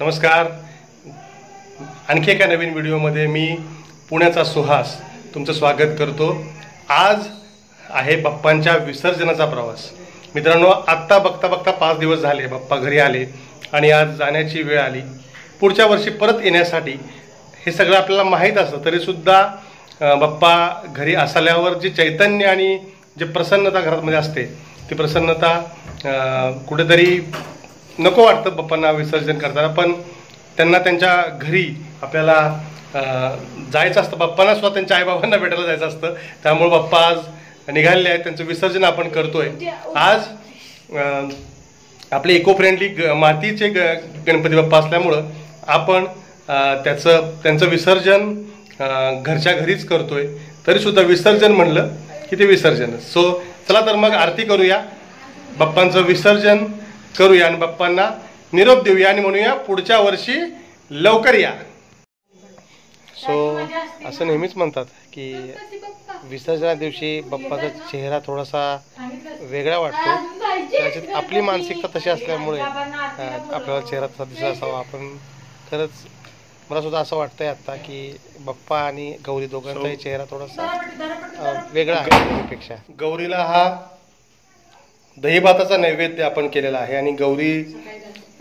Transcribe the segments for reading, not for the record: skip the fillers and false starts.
नमस्कार. आणखी एका नवीन व्हिडिओमध्ये मी पुण्याचा सुहास तुमचं स्वागत करतो. आज आहे बाप्पांच्या विसर्जनाचा प्रवास. मित्रांनो, आत्ता बघता बघता 5 दिवस झाले बाप्पा घरी आले आणि आज जाण्याची वेळ आली. पुढच्या वर्षी परत येण्यासाठी हे सगळं आपल्याला माहीत असतं तरीसुद्धा बाप्पा घरी असल्यावर जे चैतन्य आणि जे प्रसन्नता घरामध्ये असते ती प्रसन्नता कुठेतरी नको वाटतं बाप्पांना विसर्जन करताना. पण त्यांना त्यांच्या घरी आपल्याला जायचं असतं. बाप्पांना सुद्धा त्यांच्या आईबाबांना भेटायला जायचं असतं. त्यामुळे बाप्पा आज निघालेले आहेत. त्यांचं विसर्जन आपण करतोय. आज आपले इको फ्रेंडली मातीचे गणपती बाप्पा असल्यामुळं आपण त्यांचं विसर्जन घरच्या घरीच करतोय. तरीसुद्धा विसर्जन म्हणलं की ते विसर्जन. सो चला तर मग आरती करूया, बाप्पांचं विसर्जन करूया आणि बाप्पांना निरोप देऊया आणि म्हणूया पुढच्या वर्षी लवकर या. सो असं नेहमीच म्हणतात की विसर्जना दिवशी बाप्पाचा चेहरा थोडासा वेगळा वाटतो. कदाचित आपली मानसिकता तशी असल्यामुळे आपल्याला चेहरा तसा दिसत असावा. आपण खरंच मला सुद्धा असं वाटतंय आता की बाप्पा आणि गौरी दोघांचाही चेहरा थोडासा वेगळा आहे गौरीपेक्षा. गौरीला हा दही भाताचा नैवेद्य आपण केलेला आहे आणि गौरी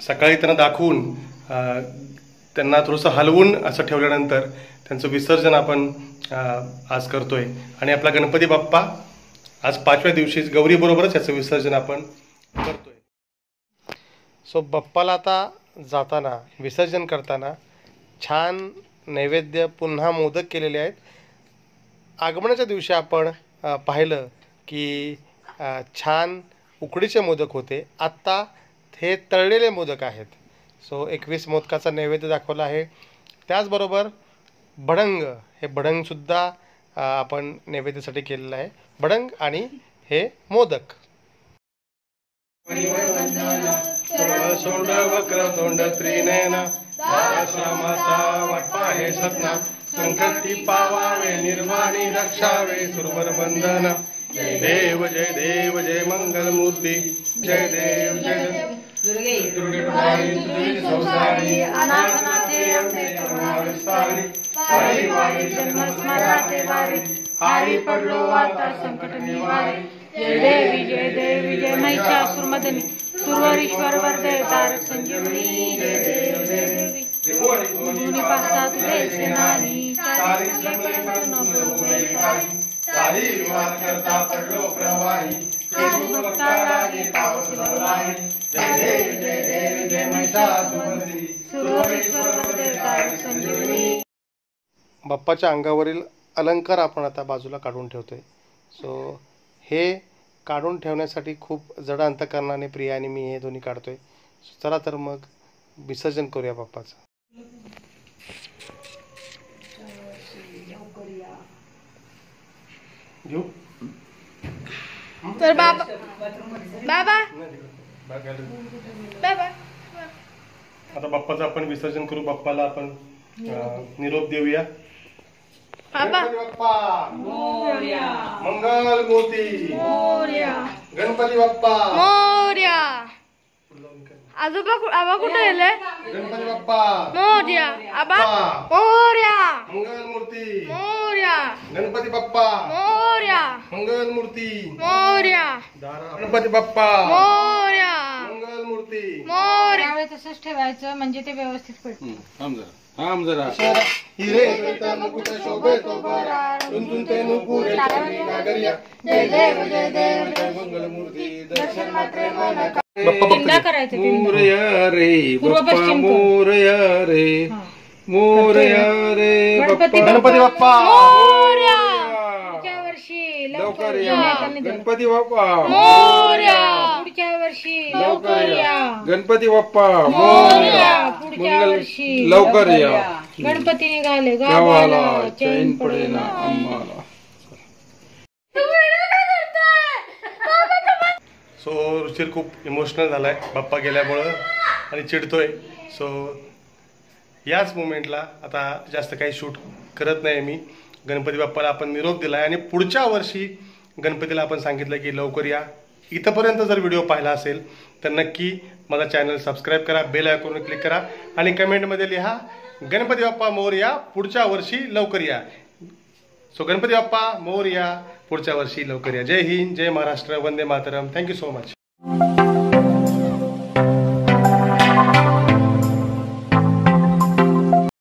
सकाळी त्यांना दाखवून त्यांना थोडंसं हलवून असं ठेवल्यानंतर त्यांचं विसर्जन आपण आज करतोय. आणि आपला गणपती बाप्पा आज 5व्या दिवशीच गौरीबरोबरच याचं विसर्जन आपण करतोय. सो बाप्पाला आता जाताना विसर्जन करताना छान नैवेद्य पुन्हा मोदक केलेले आहेत. आगमनाच्या दिवशी आपण पाहिलं की छान उकडीचे मोदक होते. आत्ता हे तळलेले मोदक आहेत. सो 21 मोदकाचा नैवेद्य दाखवला आहे. त्याचबरोबर भडंग, हे भडंगसुद्धा आपण नैवेद्यासाठी केलेलं आहे. भडंग आणि हे मोदक. सोंड वक्र तोंड त्रिनयना वाटपाहे सतना संकटी पावावे निर्वाणी रक्षावे सुरवर बंधना. जय देव जय देव जय मंगल मूर्ती जय देव जय दुर्गे संसारी अनाथनाथे अंबे करुणाविस्तारी वारी वारी जन्म स्मराते वारी हारी पडलो आता संकट निवारी. जय देवी जय महिषासुरमर्दिनी सुरवरीश्वर वरदे तारक संजीवनी. जय देवी मुनी पाहता तुझे सेनानी सारी सारी विवाद करता पडलो प्रवाही भक्ता लागे पावस भरवाही. जय देवी जय महिषासुरमर्दिनी सुरवरीश्वर वरदे तारक संजीवनी. बाप्पाच्या अंगावरील अलंकार आपण आता बाजूला काढून ठेवतोय. सो हे काढून ठेवण्यासाठी खूप जड अंतकरणाने प्रिया आणि मी हे दोन्ही काढतोय. चला तर मग विसर्जन करूया बाप्पाचं. घेऊ तर बाबा बाबा बाबा आता बाप्पाचं आपण विसर्जन करू. बाप्पाला आपण निरोप देऊया. बाप्पा मोरया, मंगल मूर्ती मोरया, गणपती बाप्पा मोरया. आबा कुठे गेले? गणपती बाप्पा मोरया. आबा मोरया, मंगल मूर्ती मोरया, गणपती बाप्पा मोरया, मंगल मूर्ती मोरया, गणपती बाप्पा मोरया, मंगल मूर्ती मोरया. तसंच ठेवायचं म्हणजे ते व्यवस्थित पडतं. हिरे मुकुट शोभे तो बरा तुमतून ते नुपुरे नागरिया. जय देव जय देव जय मंगल मूर्ती दर्शन मात्रे मन करायचं. मोरया रे बाप्पा मोरया रे मोरया रे गणपती बाप्पा मोरया. पुढच्या वर्षी लवकर या गणपती बाप्पा मोरया. पुढच्या वर्षी लवकर या गणपती बाप्पा मोरया. पुढच्या वर्षी लवकर या गणपती निघाले गावाला चैन पडेना आम्हाला. सो रुचिर खूप इमोशनल झालाय बाप्पा गेल्यामुळं आणि चिडतोय. सो याच मोमेंटला आता जास्त काही शूट करत नाही मी. गणपती बाप्पाला आपण निरोप दिलाय आणि पुढच्या वर्षी गणपतीला आपण सांगितलं की लवकर या इथंपर्यंत जर व्हिडिओ पाहिला असेल तर नक्की माझा चॅनल सबस्क्राईब करा, बेल आयकॉनवर क्लिक करा आणि कमेंटमध्ये लिहा गणपती बाप्पा मोरया, पुढच्या वर्षी लवकर या. सो गणपती बाप्पा मोरया, पुढच्या वर्षी लवकर या. जय हिंद, जय महाराष्ट्र, वंदे मातरम. Thank you so much.